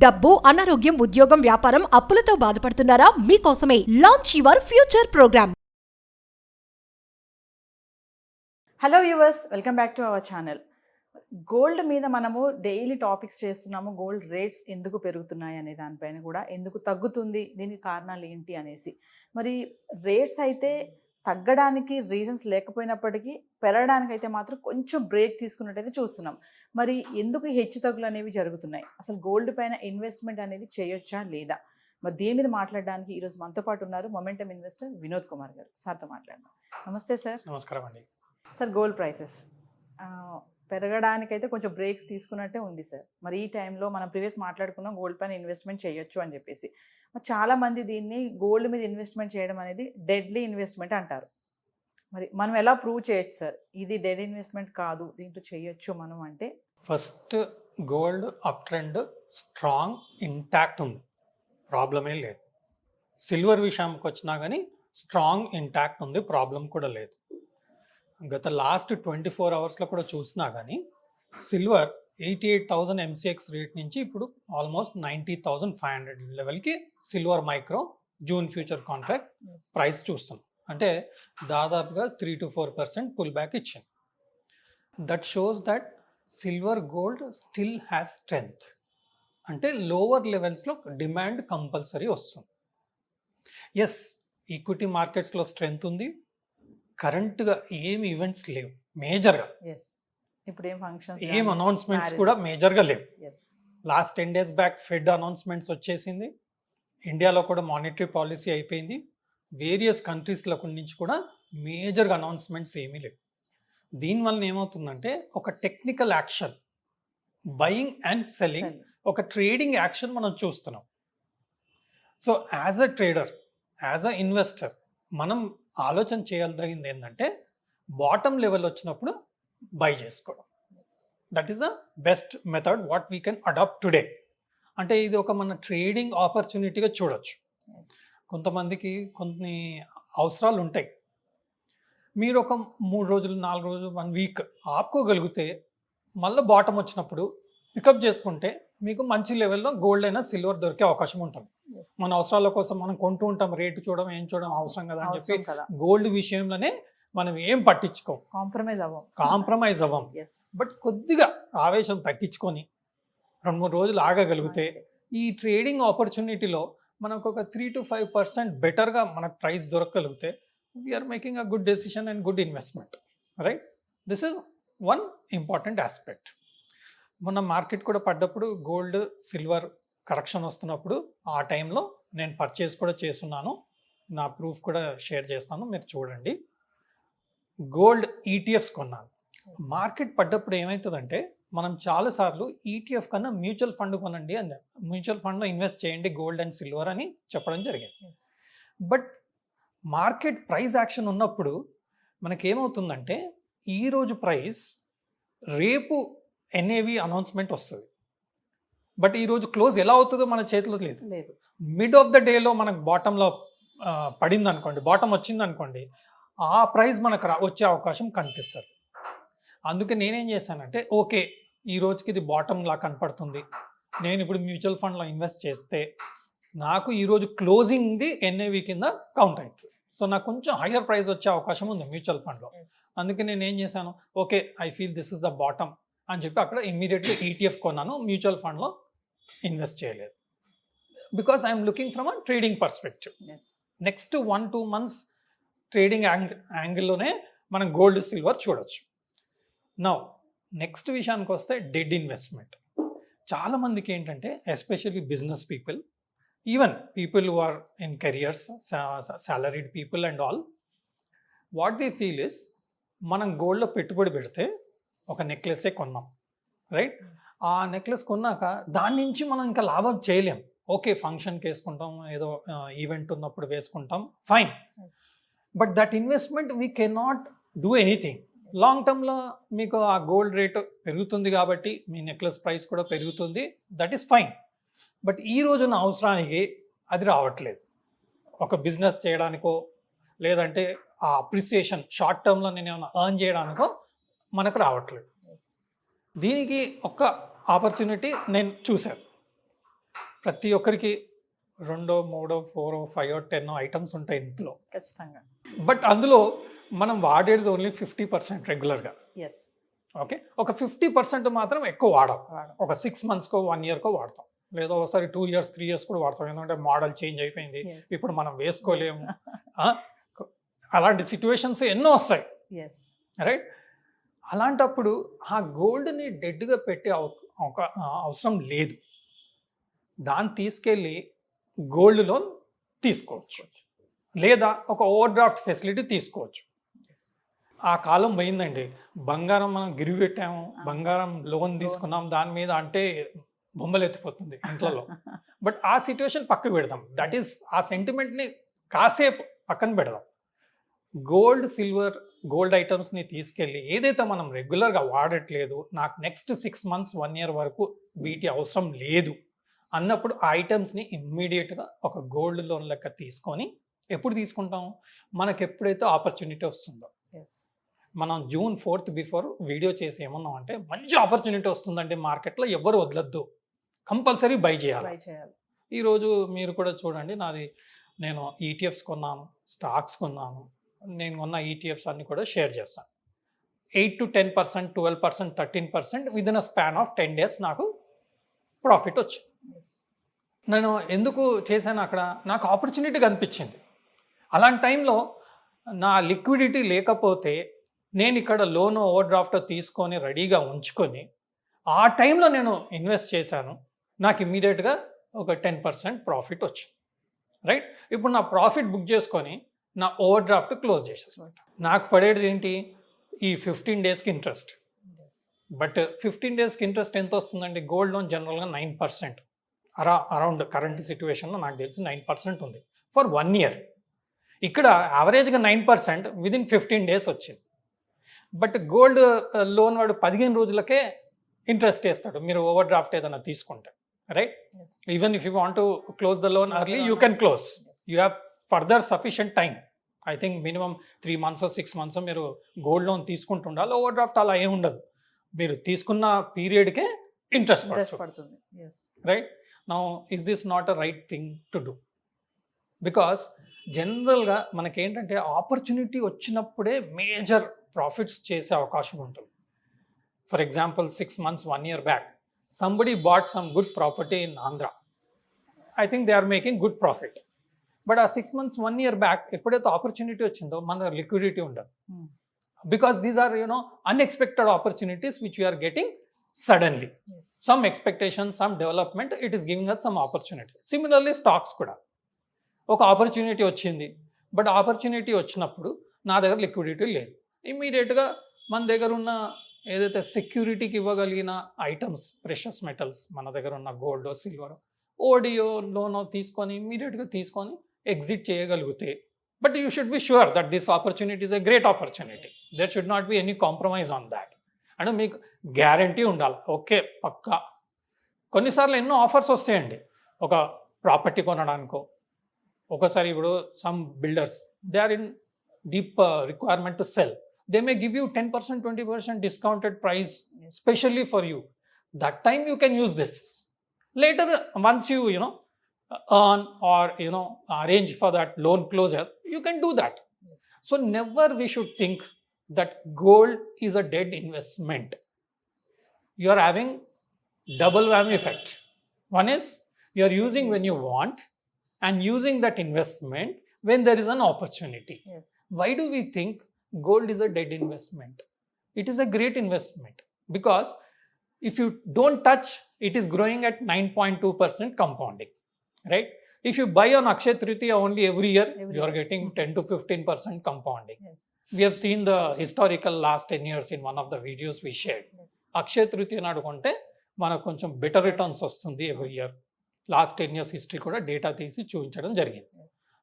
డబ్బు, అనారోగ్యం, ఉద్యోగం, వ్యాపారం, అప్పులతో బాధపడుతున్నారా? మీకోసమే launch your future programme. Hello viewers, welcome back to our channel. Gold మీద మనము డైలీ టాపిక్స్ చేస్తున్నాము. గోల్డ్ రేట్స్ ఎందుకు పెరుగుతున్నాయి అనే దానిపైన కూడా, ఎందుకు తగ్గుతుంది, దీనికి కారణాలు ఏంటి అనేసి. మరి రేట్స్ అయితే తగ్గడానికి రీజన్స్ లేకపోయినప్పటికీ పెరగడానికి అయితే మాత్రం కొంచెం బ్రేక్ తీసుకున్నట్టయితే చూస్తున్నాం. మరి ఎందుకు ఈ హెచ్చు తగ్గులు అనేవి జరుగుతున్నాయి? అసలు గోల్డ్ పైన ఇన్వెస్ట్మెంట్ అనేది చేయొచ్చా లేదా? మరి దీని మీద మాట్లాడడానికి ఈరోజు మనతో పాటు ఉన్నారు మొమెంటమ్ ఇన్వెస్టర్ వినోద్ కుమార్ గారు. సార్తో మాట్లాడదాం. నమస్తే సార్. నమస్కారం అండి. సార్, గోల్డ్ ప్రైసెస్ పెరగడానికైతే కొంచెం బ్రేక్స్ తీసుకున్నట్టే ఉంది సార్. మరి ఈ టైంలో మనం ప్రీవియస్ మాట్లాడుకున్నాం గోల్డ్ పైన ఇన్వెస్ట్మెంట్ చేయొచ్చు అని చెప్పేసి. మరి చాలామంది దీన్ని గోల్డ్ మీద ఇన్వెస్ట్మెంట్ చేయడం అనేది డెడ్లీ ఇన్వెస్ట్మెంట్ అంటారు. మరి మనం ఎలా ప్రూవ్ చేయొచ్చు సార్ ఇది డెడ్ ఇన్వెస్ట్మెంట్ కాదు, దీంట్లో చేయొచ్చు మనం అంటే? First, gold up trend strong intact ఉంది, ప్రాబ్లమే లేదు. సిల్వర్ విషయానికి వచ్చినా కానీ స్ట్రాంగ్ ఇంటాక్ట్ ఉంది, ప్రాబ్లం కూడా లేదు. గత లాస్ట్ 24 అవర్స్లో కూడా చూసినా కానీ సిల్వర్ 88,000 MCX రేట్ నుంచి ఇప్పుడు ఆల్మోస్ట్ 90,500 లెవెల్కి silver micro June future contract price చూస్తున్నాం. అంటే దాదాపుగా 3 to 4% పుల్ బ్యాక్ ఇచ్చింది. That shows that silver gold still has strength. అంటే లోవర్ లెవెల్స్లో డిమాండ్ కంపల్సరీ వస్తుంది. ఎస్, ఈక్విటీ మార్కెట్స్లో స్ట్రెంగ్త్ ఉంది. కరెంట్గా ఏమి ఈవెంట్స్ లేవు మేజర్గా. ఇప్పుడు ఏం ఫంక్షన్స్, ఏం అనౌన్స్మెంట్స్ కూడా మేజర్గా లేవు. Last 10 days back Fed announcements వచ్చేసింది. ఇండియాలో కూడా మానిటరీ పాలసీ అయిపోయింది. వేరియస్ కంట్రీస్ల నుంచి కూడా మేజర్గా అనౌన్స్మెంట్స్ ఏమీ లేవు. దీనివల్ల ఏమవుతుందంటే ఒక technical action, buying and selling, ఒక ట్రేడింగ్ యాక్షన్ మనం చూస్తున్నాం. So as a trader, as a investor మనం ఆలోచన చేయాల్సింది ఏంటంటే బాటమ్ లెవెల్ వచ్చినప్పుడు బై చేసుకోవడం. That is the best method what we can adopt today. అంటే ఇది ఒక మన ట్రేడింగ్ ఆపర్చునిటీగా చూడొచ్చు. కొంతమందికి కొన్ని అవసరాలు ఉంటాయి. మీరు ఒక 3 రోజులు, 4 రోజులు, 1 week ఆపుకోగలిగితే మళ్ళీ బాటమ్ వచ్చినప్పుడు పికప్ చేసుకుంటే మీకు మంచి లెవెల్లో గోల్డ్ అయినా సిల్వర్ దొరికే అవకాశం ఉంటుంది. మన అవసరాల కోసం మనం కొంటూ ఉంటాం, రేటు చూడడం, ఏం చూడడం అవసరం కదా అని చెప్పి గోల్డ్ విషయంలోనే మనం ఏం పట్టించుకోం, కాంప్రమైజ్ అవ్వం. బట్ కొద్దిగా ఆవేశం తగ్గించుకొని 2-3 రోజులు ఆగగలిగితే ఈ ట్రేడింగ్ ఆపర్చునిటీలో మనకు ఒక 3 to 5% బెటర్గా మనకు ప్రైస్ దొరకగలిగితే we're making a good decision and good investment, right? This is one important aspect. మొన్న మార్కెట్ కూడా పడ్డప్పుడు గోల్డ్ సిల్వర్ కరెక్షన్ వస్తున్నప్పుడు ఆ టైంలో నేను పర్చేస్ కూడా చేస్తున్నాను. నా ప్రూఫ్ కూడా షేర్ చేస్తాను, మీరు చూడండి. గోల్డ్ ఈటీఎఫ్స్ కొన్నాను. మార్కెట్ పడ్డప్పుడు ఏమవుతుందంటే మనం చాలాసార్లు ఈటీఎఫ్ కన్నా మ్యూచువల్ ఫండ్ కొనండి అని, మ్యూచువల్ ఫండ్లో ఇన్వెస్ట్ చేయండి గోల్డ్ అండ్ సిల్వర్ అని చెప్పడం జరిగింది. బట్ మార్కెట్ ప్రైస్ యాక్షన్ ఉన్నప్పుడు మనకేమవుతుందంటే ఈరోజు ప్రైస్ రేపు ఎన్ఏవి అనౌన్స్మెంట్ వస్తుంది. బట్ ఈరోజు క్లోజ్ ఎలా అవుతుందో మన చేతిలో లేదు. మిడ్ ఆఫ్ ద డేలో మనకు బాటంలో పడింది అనుకోండి, బాటం వచ్చింది అనుకోండి, ఆ ప్రైస్ మనకు వచ్చే అవకాశం కనిపిస్తుంది. అందుకే నేనేం చేశానంటే ఓకే, ఈ రోజుకి ఇది బాటంలా కనపడుతుంది, నేను ఇప్పుడు మ్యూచువల్ ఫండ్లో ఇన్వెస్ట్ చేస్తే నాకు ఈరోజు క్లోజింగ్ది ఎన్ఏవి కింద కౌంట్ అవుతుంది. సో నాకు కొంచెం హయ్యర్ ప్రైస్ వచ్చే అవకాశం ఉంది మ్యూచువల్ ఫండ్లో. అందుకే నేను ఏం చేశాను, okay I feel this is the bottom అని చెప్పి అక్కడ ఇమ్మీడియట్గా ఈటీఎఫ్ కొన్నాను, మ్యూచువల్ ఫండ్లో ఇన్వెస్ట్ చేయలేదు. Because I'm looking from a trading perspective. Next 1-2 months trading యాంగిల్లోనే మనం గోల్డ్ సిల్వర్ చూడొచ్చు. నౌ నెక్స్ట్ విషయానికి వస్తే డెడ్ ఇన్వెస్ట్మెంట్. చాలామందికి ఏంటంటే especially business people, even people who are in careers, salaried people and all, what they feel is మనం గోల్డ్లో పెట్టుబడి పెడితే ఒక నెక్లెసే కొన్నాం, రైట్? ఆ నెక్లెస్ కొన్నాక దాని నుంచి మనం ఇంకా లాభం చేయలేం. ఓకే, ఫంక్షన్కి వేసుకుంటాం, ఏదో ఈవెంట్ ఉన్నప్పుడు వేసుకుంటాం, fine. But that investment we cannot do anything. Long టర్మ్లో మీకు ఆ గోల్డ్ రేట్ పెరుగుతుంది కాబట్టి మీ నెక్లెస్ ప్రైస్ కూడా పెరుగుతుంది, దట్ ఈస్ ఫైన్. బట్ ఈ రోజున అవసరానికి అది రావట్లేదు. ఒక బిజినెస్ చేయడానికో లేదంటే ఆ అప్రిసియేషన్ షార్ట్ టర్మ్లో నేను ఏమైనా ఎర్న్ చేయడానికో మనకు రావట్లేదు. దీనికి ఒక ఆపర్చునిటీ నేను చూశాను. ప్రతి ఒక్కరికి 2, 3, 4, 5, 10 ఐటమ్స్ ఉంటాయి ఇంట్లో. ఖచ్చితంగా. బట్ అందులో మనం వాడేది ఓన్లీ 50% రెగ్యులర్గా. ఎస్. ఓకే, ఒక 50% మాత్రం ఎక్కువ వాడాం. వాడం. ఒక 6 monthsకో 1 yearకో వాడతాం, లేదా ఒకసారి 2 years 3 years కూడా వాడతాం. ఎందుకంటే మోడల్ చేంజ్ అయిపోయింది, Yes. ఇప్పుడు మనం వేసుకోలేము. అలాంటి సిచ్యువేషన్స్ ఎన్నో వస్తాయి, ఎస్. రైట్? అలాంటప్పుడు ఆ గోల్డ్ని డెడ్గా పెట్టే ఒక అవసరం లేదు. దాన్ని తీసుకెళ్ళి గోల్డ్ లోన్ తీసుకోవచ్చు, లేదా ఒక ఓవర్ డ్రాఫ్ట్ ఫెసిలిటీ తీసుకోవచ్చు. ఆ కాలం పోయిందండి. బంగారం మనం గిరివి పెట్టాము, బంగారం లోన్ తీసుకున్నాం దాని మీద అంటే బొమ్మలు ఎత్తిపోతుంది ఇంట్లో. బట్ ఆ సిచ్యువేషన్ పక్కకు పెడదాం. దట్ ఈస్ ఆ సెంటిమెంట్ని కాసేపు పక్కన పెడదాం. గోల్డ్, సిల్వర్, గోల్డ్ ఐటమ్స్ని తీసుకెళ్ళి ఏదైతే మనం రెగ్యులర్గా వాడట్లేదు, నాకు నెక్స్ట్ 6 months 1 year వరకు వీటి అవసరం లేదు అన్నప్పుడు ఆ ఐటమ్స్ని ఇమ్మీడియట్గా ఒక గోల్డ్ లోన్ లెక్క తీసుకొని ఎప్పుడు తీసుకుంటాం? మనకు ఎప్పుడైతే ఆపర్చునిటీ వస్తుందో. మనం June 4th బిఫోర్ వీడియో చేసి ఏమన్నాం అంటే, మంచి ఆపర్చునిటీ వస్తుందంటే మార్కెట్లో ఎవరు వదలొద్దు, కంపల్సరీ బై చేయాలి. ఈరోజు మీరు కూడా చూడండి, నేను ఈటీఎఫ్స్ కొన్నాను, స్టాక్స్ కొన్నాను. నేను కొన్న ఈటీఎఫ్స్ అన్ని కూడా షేర్ చేస్తాను. 8 to 10%, 12%, 13% within a span of 10 days నాకు ప్రాఫిట్ వచ్చింది. నేను ఎందుకు చేశాను? అక్కడ నాకు ఆపర్చునిటీ కనిపించింది. అలాంటి టైంలో నా లిక్విడిటీ లేకపోతే నేను ఇక్కడ లోన్ ఓవర్ డ్రాఫ్ట్ తీసుకొని రెడీగా ఉంచుకొని ఆ టైంలో నేను ఇన్వెస్ట్ చేశాను. నాకు ఇమ్మీడియట్గా ఒక 10% ప్రాఫిట్ వచ్చింది, రైట్? ఇప్పుడు నా ప్రాఫిట్ బుక్ చేసుకొని నా ఓవర్ డ్రాఫ్ట్ క్లోజ్ చేసేసాను. నాకు పడేది ఏంటి? ఈ 15 daysకి ఇంట్రెస్ట్. బట్ 15 daysకి ఇంట్రెస్ట్ ఎంత వస్తుందండి? గోల్డ్ లోన్ జనరల్గా 9%, అరౌండ్ కరెంట్ సిచ్యువేషన్లో నాకు తెలిసి 9% ఉంది ఫర్ 1 year. ఇక్కడ యావరేజ్గా 9% విదిన్ 15 days వచ్చింది. బట్ గోల్డ్ లోన్ వాడు 15 రోజులకే ఇంట్రెస్ట్ వేస్తాడు మీరు ఓవర్ డ్రాఫ్ట్ ఏదైనా తీసుకుంటే, right? Even if you want to close the loan early, you can close. You have further sufficient time. I think minimum 3 months, 6 months మీరు gold loan తీసుకుంటుండాలి. Over draft అలా ఏమి ఉండదు, మీరు తీసుకున్న పీరియడ్కే ఇంట్రెస్ట్ పడుతుంది, right? Now is this not a right thing to do? Because జనరల్గా మనకేంటంటే opportunity వచ్చినప్పుడే మేజర్ ప్రాఫిట్స్ చేసే అవకాశం ఉంటుంది. For example 6 months, 1 year back somebody bought some good property in Andhra. I think they are making good profit. But ఆ 6 months, 1 year back ఎప్పుడైతే opportunity వచ్చిందో మన లిక్విడిటీ ఉండదు. Because these are unexpected opportunities which we are getting suddenly. Some expectation, some development, it is giving us some opportunity. Similarly stocks కూడా ఒక opportunity వచ్చింది, but opportunity వచ్చినప్పుడు నా దగ్గర లిక్విడిటీ లేదు. ఇమ్మీడియట్గా మన దగ్గర ఉన్న ఏదైతే సెక్యూరిటీకి ఇవ్వగలిగిన ఐటమ్స్, ప్రెషస్ మెటల్స్, మన దగ్గర ఉన్న గోల్డ్, సిల్వర్, ఓడియో లోన్ తీసుకొని ఇమ్మీడియట్గా తీసుకొని ఎగ్జిట్ చేయగలిగితే. But you should be sure that this opportunity is a great opportunity. There should not be any compromise on that. అంటే మీకు గ్యారంటీ ఉండాలి, ఓకే పక్కా. కొన్నిసార్లు ఎన్నో ఆఫర్స్ వస్తాయండి, ఒక ప్రాపర్టీ కొనడానికో. ఒకసారి ఇప్పుడు some builders they are in deep requirement to sell, they may give you 10%, 20% discounted price specially for you. That time you can use this. Later, once you earn or arrange for that loan closure, you can do that. So never we should think that gold is a dead investment. You are having double whammy effect. One is you are using when you want and using that investment when there is an opportunity. Why do we think gold is a dead investment? It is a great investment because if you don't touch, it is growing at 9.2% compounding, right? If you buy on Akshaya Tritiya only every year, you are getting 10 to 15% compounding. We have seen the historical last 10 years in one of the videos we shared. Akshaya Tritiya నాడు కొంటే మనకు కొంచెం better returns వస్తుంది every year. Last 10 years history కూడా data తీసి చూపించడం జరిగింది.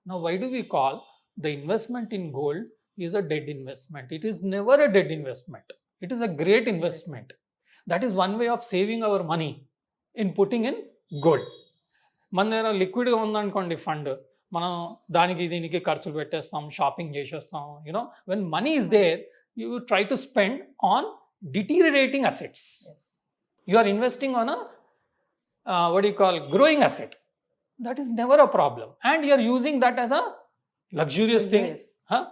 Now why do we call the investment in gold is a dead investment? It is never a dead investment. It is a great investment. That is one way of saving our money in putting in gold. మన దగ్గర లిక్విడ్గా ఉందనుకోండి fund, మనం దానికి దీనికి ఖర్చులు పెట్టేస్తాం, shopping చేసేస్తాం. When money is there, you try to spend on deteriorating assets. You are investing on what do you call growing asset. that is never a problem, and you're using that as a luxurious thing, huh?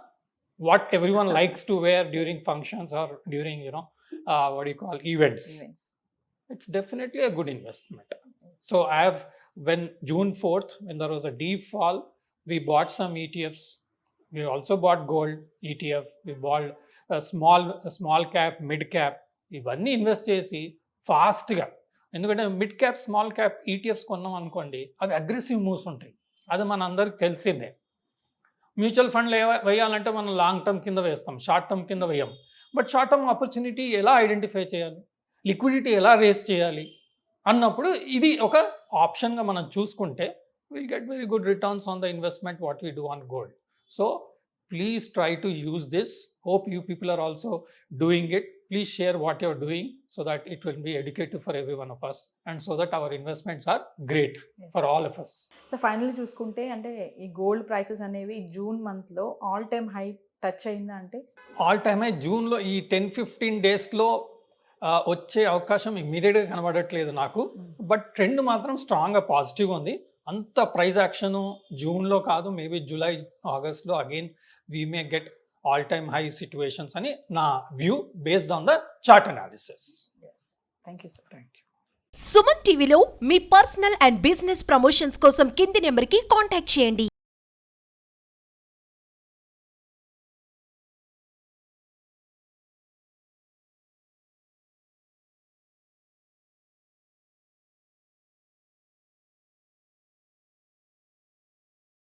What everyone likes to wear during functions or during what do you call events. It's definitely a good investment. So I have, when June 4th, when there was a deep fall, we bought some ETFs. We also bought gold ETF. We bought a small cap, mid cap. ఇవన్నీ invest చేసి ఫాస్ట్గా, ఎందుకంటే mid cap small cap ETFs కొన్నాం అనుకోండి, అవి aggressive moves ఉంటాయి. అది మన అందరికి తెలిసిందే. మ్యూచువల్ ఫండ్లు వేయాలంటే మనం లాంగ్ టర్మ్ కింద వేస్తాం, షార్ట్ టర్మ్ కింద వేయం. బట్ షార్ట్ టర్మ్ ఆపర్చునిటీ ఎలా ఐడెంటిఫై చేయాలి, లిక్విడిటీ ఎలా రేస్ చేయాలి అన్నప్పుడు ఇది ఒక ఆప్షన్గా మనం చూసుకుంటే will get very good returns on the investment what we do on gold. So please try to use this. Hope you people are also doing it. Please share what you're doing so that it will be educative for every one of us, and so that our investments are great for all of us. So finally చూసుకుంటే అంటే ఈ gold prices అనేవి June మంత్లో all time high touch అయిందా? అంటే all time high జూన్లో ఈ 10-15 డేస్లో వచ్చే అవకాశం ఇమ్మీడియట్గా కనబడట్లేదు నాకు. బట్ ట్రెండ్ మాత్రం స్ట్రాంగ్గా పాజిటివ్గా ఉంది. అంత ప్రైస్ యాక్షన్ జూన్లో కాదు, మేబీ జూలై ఆగస్ట్లో again we may get all time high situations అని నా view based on the chart analysis. Thank you sir. Thank you. Suman టీవీలో మీ పర్సనల్ అండ్ బిజినెస్ ప్రమోషన్స్ కోసం కింది నెంబర్కి కాంటాక్ట్ చేయండి.